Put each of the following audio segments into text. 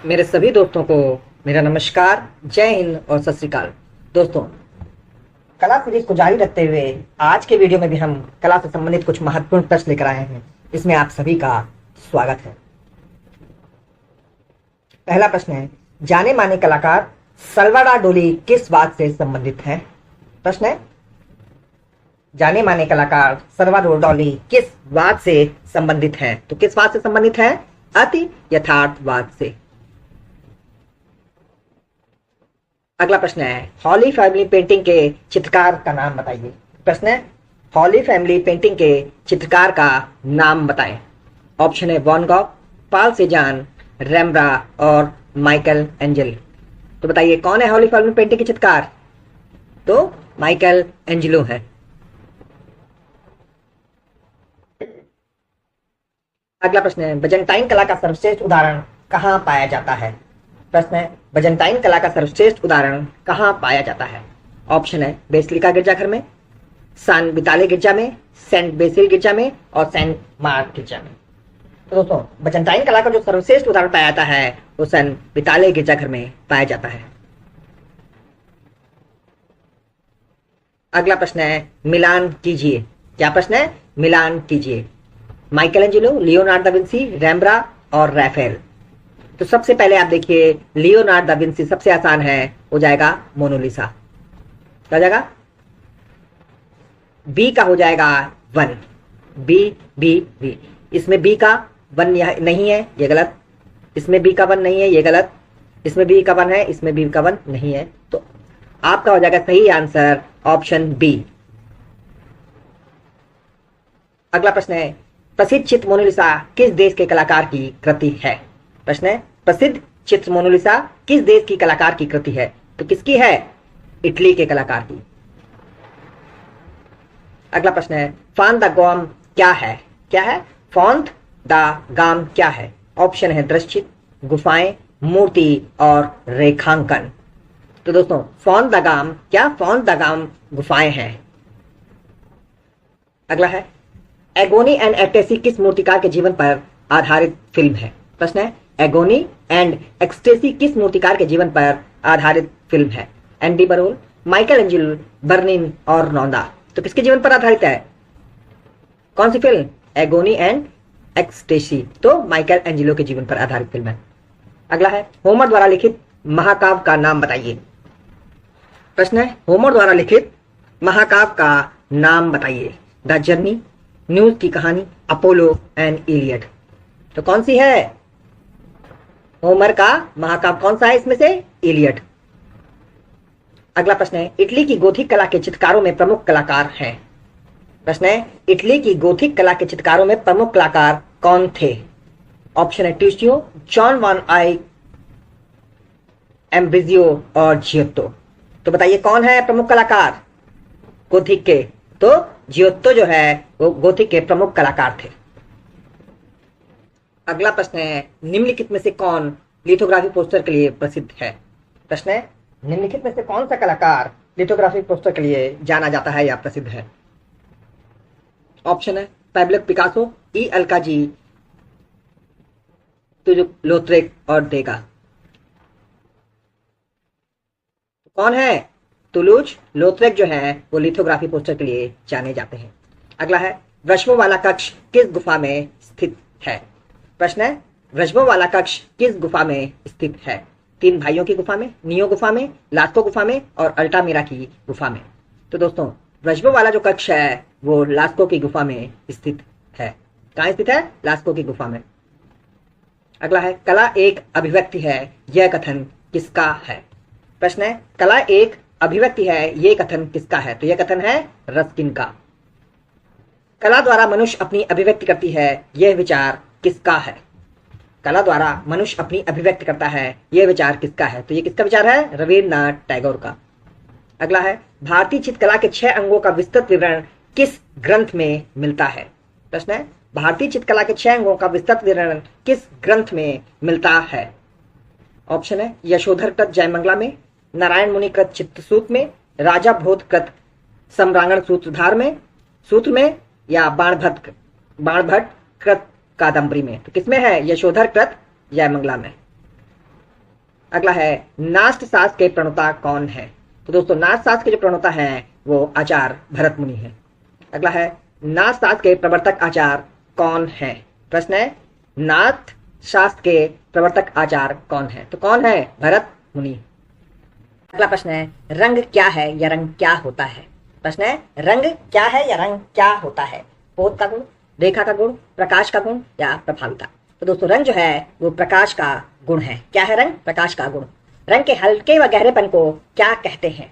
मेरे सभी दोस्तों को मेरा नमस्कार, जय हिंद और सत श्री अकाल। दोस्तों, कला सीरीज को जारी रखते हुए आज के वीडियो में भी हम कला से संबंधित कुछ महत्वपूर्ण प्रश्न लेकर आए हैं। इसमें आप सभी का स्वागत है। पहला प्रश्न है, जाने माने कलाकार सल्वाडोर डाली किस बात से संबंधित है? प्रश्न है, जाने माने कलाकार सल्वाडोर डाली किस बात से संबंधित है? तो किस बात से संबंधित है? अति यथार्थवाद से। अगला प्रश्न है, हॉली फैमिली पेंटिंग के चित्रकार का नाम बताइए। प्रश्न है, हॉली फैमिली पेंटिंग के चित्रकार का नाम बताएं। ऑप्शन है वैन गॉग, पॉल सेजान, रेम्ब्रांड और माइकल एंजेलो। तो बताइए कौन है हॉली फैमिली पेंटिंग के चित्रकार? तो माइकल एंजेलो है। अगला प्रश्न है, byzantine कला का सर्वश्रेष्ठ उदाहरण कहाँ पाया जाता है? प्रश्न है, byzantine कला का सर्वश्रेष्ठ उदाहरण कहाँ पाया जाता है? ऑप्शन है बेसिलिका गिरजाघर में, सान विताले गिरजा में, सेंट बेसिल गिरजा में और सेंट मार्क गिरजा में। तो दोस्तों, byzantine कला का जो सर्वश्रेष्ठ उदाहरण पाया जाता है वो सेंट विताले गिरजाघर में पाया जाता है। अगला प्रश्न है, मिलान कीजिए। क्या प्रश्न है? मिलान कीजिए। Michael Angelo, Leonardo da Vinci, रेम्ब्रांड और राफेल। तो सबसे पहले आप देखिए, लियोनार्डो दा विंसी सबसे आसान है, हो जाएगा मोनालिसा। क्या हो जाएगा? बी का हो जाएगा वन। B B B. इसमें बी का वन नहीं है, ये गलत। इसमें बी का वन नहीं है, ये गलत। इसमें बी का वन है, इसमें बी का वन नहीं है। तो आपका हो जाएगा सही आंसर ऑप्शन बी। अगला प्रश्न है, प्रसिद्ध चित्र मोनालिसा किस देश के कलाकार की कृति है? प्रश्न है, प्रसिद्ध चित्र मोनालिसा किस देश की कलाकार की कृति है? तो किसकी है? इटली के कलाकार की। अगला प्रश्न है, फॉन्ट द गॉम क्या है? क्या है? फॉन्ट द गाम क्या है? ऑप्शन है दृश्यचित्र, गुफाएं, मूर्ति और रेखांकन। तो दोस्तों, फॉन्ट द गाम क्या? फॉन्ट द गाम गुफाएं हैं। अगला है, एगोनी एंड एक्सटेसी किस मूर्तिकार के जीवन पर आधारित फिल्म है? प्रश्न है, एगोनी एंड एक्सटेसी किस मूर्तिकार के जीवन पर आधारित फिल्म है? एंडी बरोल, माइकल एंजेलो, बर्निन और नौंदा। तो किसके जीवन पर आधारित है? कौन सी फिल्म? Agony and ecstasy. तो माइकल एंजेलो के जीवन पर आधारित फिल्म है। अगला है, होमर द्वारा लिखित महाकाव्य का नाम बताइए। प्रश्न है, होमर द्वारा लिखित महाकाव्य का नाम बताइए। द जर्नी, न्यूज की कहानी, अपोलो एंड इलियड। तो कौन सी है? होमर का महाकाव्य कौन सा है इसमें से? इलियड। अगला प्रश्न है, इटली की गोथिक कला के चित्रकारों में प्रमुख कलाकार हैं। प्रश्न है, इटली की गोथिक कला के चित्रकारों में प्रमुख कलाकार कौन थे? ऑप्शन है ट्यूसियो, जॉन वॉन आइक, एम्ब्रिजियो और जियोत्तो। तो बताइए कौन है प्रमुख कलाकार गोथिक के? तो जियोत्तो जो है वो गोथिक के प्रमुख कलाकार थे। अगला प्रश्न है, निम्नलिखित में से कौन लिथोग्राफी पोस्टर के लिए प्रसिद्ध है? प्रश्न है, निम्नलिखित में से कौन सा कलाकार लिथोग्राफी पोस्टर के लिए जाना जाता है या प्रसिद्ध है? ऑप्शन है पैब्लो पिकासो, ई अल्काजी, तुलुज लौत्रेक और देगा। कौन है? तुलुज लौत्रेक जो है वो लिथोग्राफी पोस्टर के लिए जाने जाते हैं। अगला है, वृषभों वाला कक्ष किस गुफा में स्थित है? प्रश्न है, वृषभों वाला कक्ष किस गुफा में स्थित है? तीन भाइयों की गुफा में, नियो गुफा में, लास्को गुफा में और अल्टामिरा की गुफा में। तो दोस्तों, वृषभों वाला जो कक्ष है वो लास्को की गुफा में स्थित है। कहाँ स्थित है? लास्को की गुफा में। अगला है, कला एक अभिव्यक्ति है, यह कथन किसका है? प्रश्न है, कला एक अभिव्यक्ति है, ये कथन किसका है? तो यह कथन है रस्किन का। कला द्वारा मनुष्य अपनी अभिव्यक्ति करती है, यह विचार किसका है? कला द्वारा मनुष्य अपनी अभिव्यक्ति करता है, यह विचार किसका है? तो यह किसका विचार है? रविन्द्रनाथ टैगोर का। अगला है, भारतीय चित्रकला के 6 अंगों का विस्तृत विवरण किस ग्रंथ में मिलता है? प्रश्न है, भारतीय चित्रकला के 6 अंगों का विस्तृत विवरण किस ग्रंथ में मिलता है? ऑप्शन है यशोधर कृत जयमंगला में, नारायण मुनि कृत चित्रसूत्र में, राजा भोज कृत सम्रांगण सूत्र में या बाणभट्ट कृत कादम्बरी में। तो किसमें है? यशोधर कृत जयमंगला में। अगला है नास्ट शास्त्र के प्रणेता कौन है? तो दोस्तों नाथ शास्त्र के जो प्रणेता हैं वो आचार्य भरत मुनि है। अगला है नाथ शास्त्र के प्रवर्तक आचार्य कौन है? प्रश्न है नाथ शास्त्र के प्रवर्तक आचार्य कौन है? तो कौन है? भरत मुनि। अगला प्रश्न है रंग क्या है या रंग क्या होता है? प्रश्न है रंग क्या है या रंग क्या होता है? पोत का गुण, रेखा का गुण, प्रकाश का गुण या प्रभाविता? तो दोस्तों रंग जो है वो प्रकाश का गुण है। क्या है रंग? प्रकाश का गुण। रंग के हल्के व गहरेपन को क्या कहते हैं?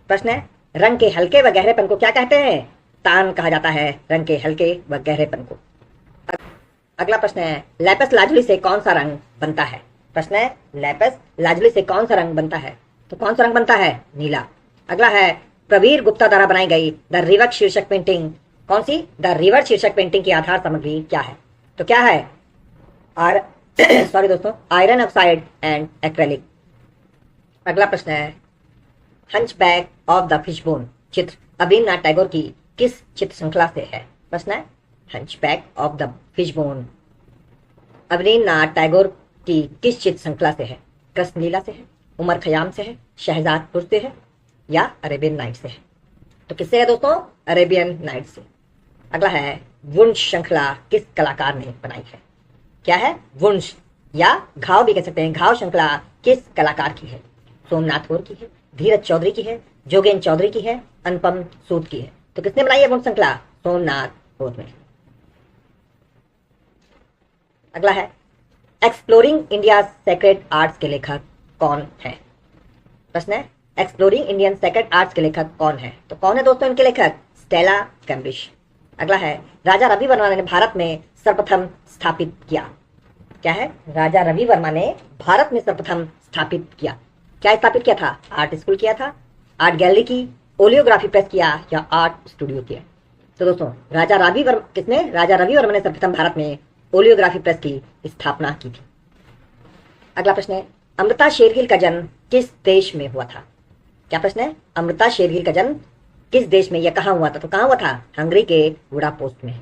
प्रश्न है रंग के हल्के व गहरेपन को क्या कहते हैं? तान कहा जाता है रंग के हल्के व गहरेपन को। अगला प्रश्न है लैपिस लाजुली से कौन सा रंग बनता है? प्रश्न है लैपिस लाजुली से कौन सा रंग बनता है? तो कौन सा रंग बनता है? नीला। अगला है प्रवीर गुप्ता द्वारा बनाई गई द रिवर शीर्षक पेंटिंग कौन सी? द रिवर शीर्षक पेंटिंग की आधार सामग्री क्या है? तो क्या है? सॉरी दोस्तों, आयरन ऑक्साइड एंड एक्रेलिक। अगला प्रश्न है हंचबैक ऑफ द फिशबोन चित्र अविनाश टैगोर की किस चित्र श्रृंखला से है? प्रश्न है hunchback of the fishbone Avinash Tagore की किस चित्र श्रृंखला से है? कृष्णलीला से है, उमर खयाम से है, शहजादपुर से है या अरेबियन नाइट से है? तो किससे है दोस्तों? अरेबियन नाइट से। अगला है वुंश श्रृंखला किस कलाकार ने बनाई है? क्या है? वुंश या घाव भी कह सकते हैं। घाव श्रृंखला किस कलाकार की है? सोमनाथ गौर की है, धीरज चौधरी की है, जोगेन चौधरी की है, अनुपम सूद की है? तो किसने बनाई है वुंश श्रृंखला? सोमनाथ गौर ने। अगला है एक्सप्लोरिंग इंडिया सेक्रेड आर्ट्स के लेखक कौन है? प्रश्न है एक्सप्लोरिंग इंडियन सेक्रेड आर्ट्स के लेखक कौन है? तो कौन है दोस्तों इनके लेखक? Stella Cambridge. अगला है राजा रवि वर्मा ने भारत में सर्वप्रथम स्थापित किया। क्या है? राजा रवि वर्मा ने भारत में सर्वप्रथम स्थापित किया। क्या स्थापित किया था? आर्ट स्कूल किया था, आर्ट गैलरी की, ओलियोग्राफी प्रेस किया या आर्ट स्टूडियो किया? तो दोस्तों राजा रवि वर्मा किसने? राजा रवि वर्मा ने सर्वप्रथम भारत में ओलियोग्राफी प्रेस की स्थापना की थी। अगला प्रश्न है अमृता शेरगिल का जन्म किस देश में हुआ था? क्या प्रश्न है? अमृता शेरगिल का जन्म किस देश में या कहां हुआ था? तो कहां हुआ था? हंगरी के बुडापेस्ट में।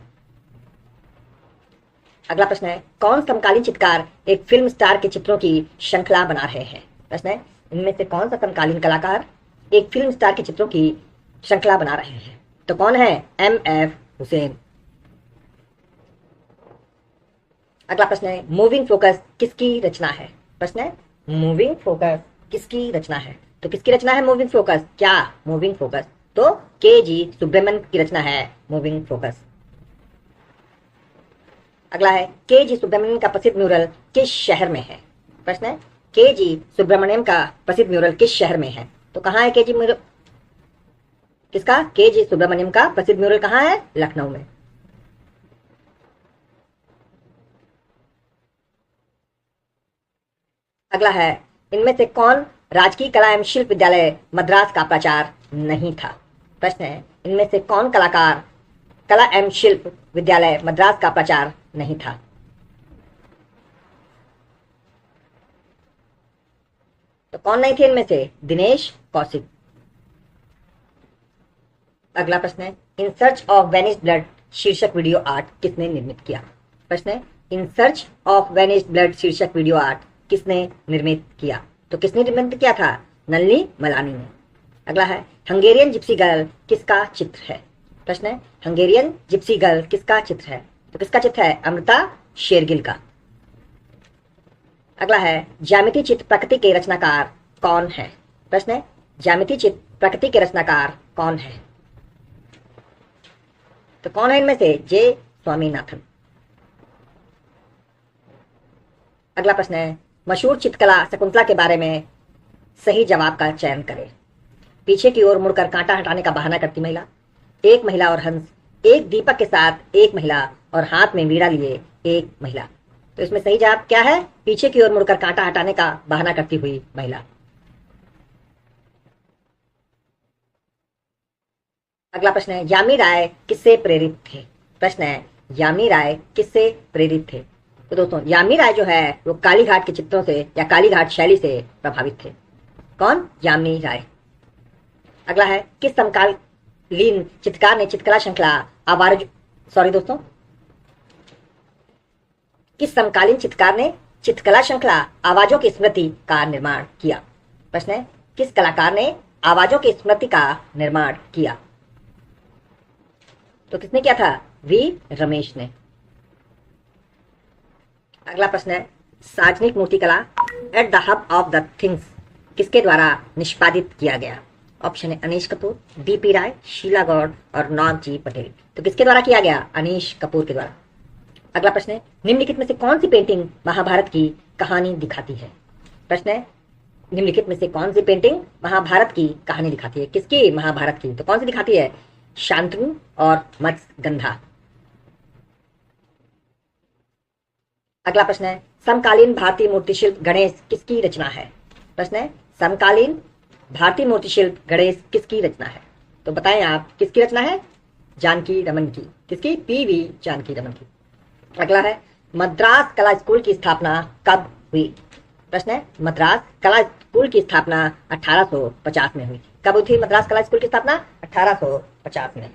अगला प्रश्न है कौन समकालीन चित्रकार एक फिल्म स्टार के चित्रों की श्रृंखला बना रहे हैं? प्रश्न है इनमें से कौन सा समकालीन कलाकार एक फिल्म स्टार के चित्रों की श्रृंखला बना रहे हैं? तो कौन है? एम.एफ. हुसैन। अगला प्रश्न है मूविंग फोकस किसकी रचना है? प्रश्न है मूविंग फोकस किसकी रचना है? तो किसकी रचना है मूविंग फोकस? क्या मूविंग फोकस? तो के.जी. सुब्रमण्यम की रचना है मूविंग फोकस। अगला है के.जी. सुब्रमण्यम का प्रसिद्ध म्यूरल किस शहर में है? प्रश्न है के.जी. सुब्रमण्यम का प्रसिद्ध म्यूरल किस शहर में है? तो कहां है के.जी. म्यूरल किसका? के.जी. सुब्रमण्यम का प्रसिद्ध म्यूरल कहां है? लखनऊ में। अगला है इनमें से कौन राजकीय कला एवं शिल्प विद्यालय मद्रास का प्राचार्य नहीं था? प्रश्न है इनमें से कौन कलाकार कला एवं शिल्प विद्यालय मद्रास का प्राचार्य नहीं था? तो कौन नहीं थे इनमें से? दिनेश कौशिक। अगला प्रश्न है in search of vanished blood शीर्षक वीडियो आर्ट किसने निर्मित किया? प्रश्न है in search of vanished blood शीर्षक वीडियो आर्ट किसने निर्मित किया? तो किसने निर्मित किया था? नलिनी मलानी ने। अगला है हंगेरियन जिप्सी गर्ल किसका चित्र है? प्रश्न है हंगेरियन जिप्सी गर्ल किसका चित्र है? तो किसका चित्र है? अमृता शेरगिल का। अगला है ज्यामिति चित्र प्रकृति के रचनाकार कौन है? प्रश्न है ज्यामिति चित्र प्रकृति के रचनाकार कौन है? तो कौन है इनमें से? जे स्वामीनाथन। अगला प्रश्न है मशहूर चित्रकला शकुंतला के बारे में सही जवाब का चयन करें। पीछे की ओर मुड़कर कांटा हटाने का बहाना करती महिला, एक महिला और हंस, एक दीपक के साथ एक महिला और हाथ में वीणा लिए एक महिला। तो इसमें सही जवाब क्या है? पीछे की ओर मुड़कर कांटा हटाने का बहाना करती हुई महिला। अगला प्रश्न है यामी राय किससे प्रेरित थे? प्रश्न है यामी राय किससे प्रेरित थे? तो दोस्तों यामी राय जो है वो कालीघाट के चित्रों से या कालीघाट शैली से प्रभावित थे। कौन? यामी राय। अगला है किस समकालीन चित्रकार ने चित्रकला श्रृंखला किस समकालीन चित्रकार ने चित्रकला श्रृंखला आवाजों की स्मृति का निर्माण किया? प्रश्न है, किस कलाकार ने आवाजों की स्मृति का निर्माण किया? तो किसने किया था? वी रमेश ने। अगला प्रश्न है, सार्वजनिक मूर्तिकला at the hub of the things किसके द्वारा निष्पादित किया गया? ऑप्शन है अनीश कपूर, डीपी राय, शीला गौड़ और नौबजी पटेल। तो किसके द्वारा किया गया? अनीश कपूर के द्वारा। अगला प्रश्न है, निम्नलिखित में से कौन सी पेंटिंग महाभारत की कहानी दिखाती है? प्रश्न है, निम्नलिखित में से कौन सी पेंटिंग महाभारत की कहानी दिखाती है? किसकी? महाभारत की। तो कौन सी दिखाती है? शांतनु और मत्स्यगंधा। अगला प्रश्न है, समकालीन भारतीय मूर्तिशिल्प गणेश किसकी रचना है? प्रश्न है, समकालीन भारतीय मूर्तिशिल्प गणेश किसकी रचना है? तो बताएं आप, किसकी रचना है? जानकी रमन की। किसकी? पीवी जानकी रमन की। अगला है, मद्रास कला स्कूल की स्थापना कब हुई? प्रश्न है, मद्रास कला स्कूल की स्थापना 1850 में हुई। कब हुई थी मद्रास कला स्कूल की स्थापना? 1850 में।